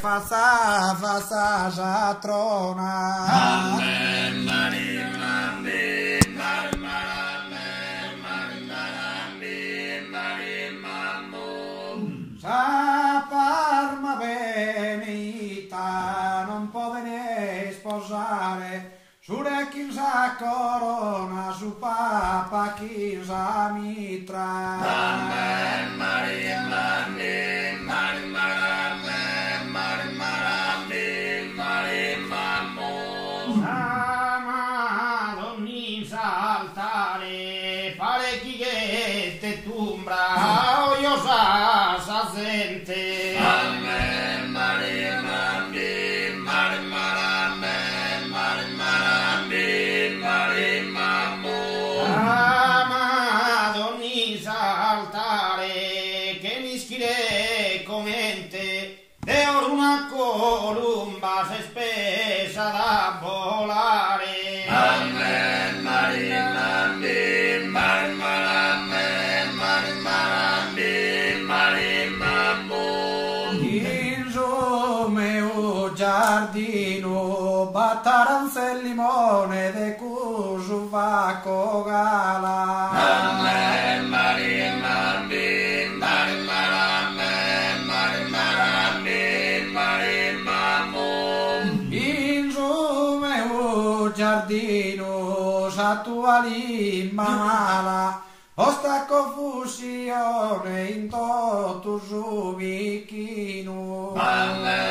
fassa jatrona. Amen, Maria, Amen, Maria, Amen, Maria, Maria, Maria, Sa Parma benita non può venire sposare, Sure Kinsa corona, su Papa Kinsa mitra. Amen, Maria, Amen, Maria, Amen, Maria, Maria, Sama donni saltare, parecchi che te tumbra, io sa gente. Amen, Maria, Amen, Maria, Amen, Maria, Maria, Sama donni saltare, che mi schire comente, de or una columba se spesa da volare. Amen, Maria, Amen, Maria, Amen, Maria, In su meu giardino battaranze il limone de cusu va cogala. Amen, Maria, Amen, Maria, Amen, Maria, In su meu giardino sa tua limma mala, osta confusione in totu su vicino. Amen.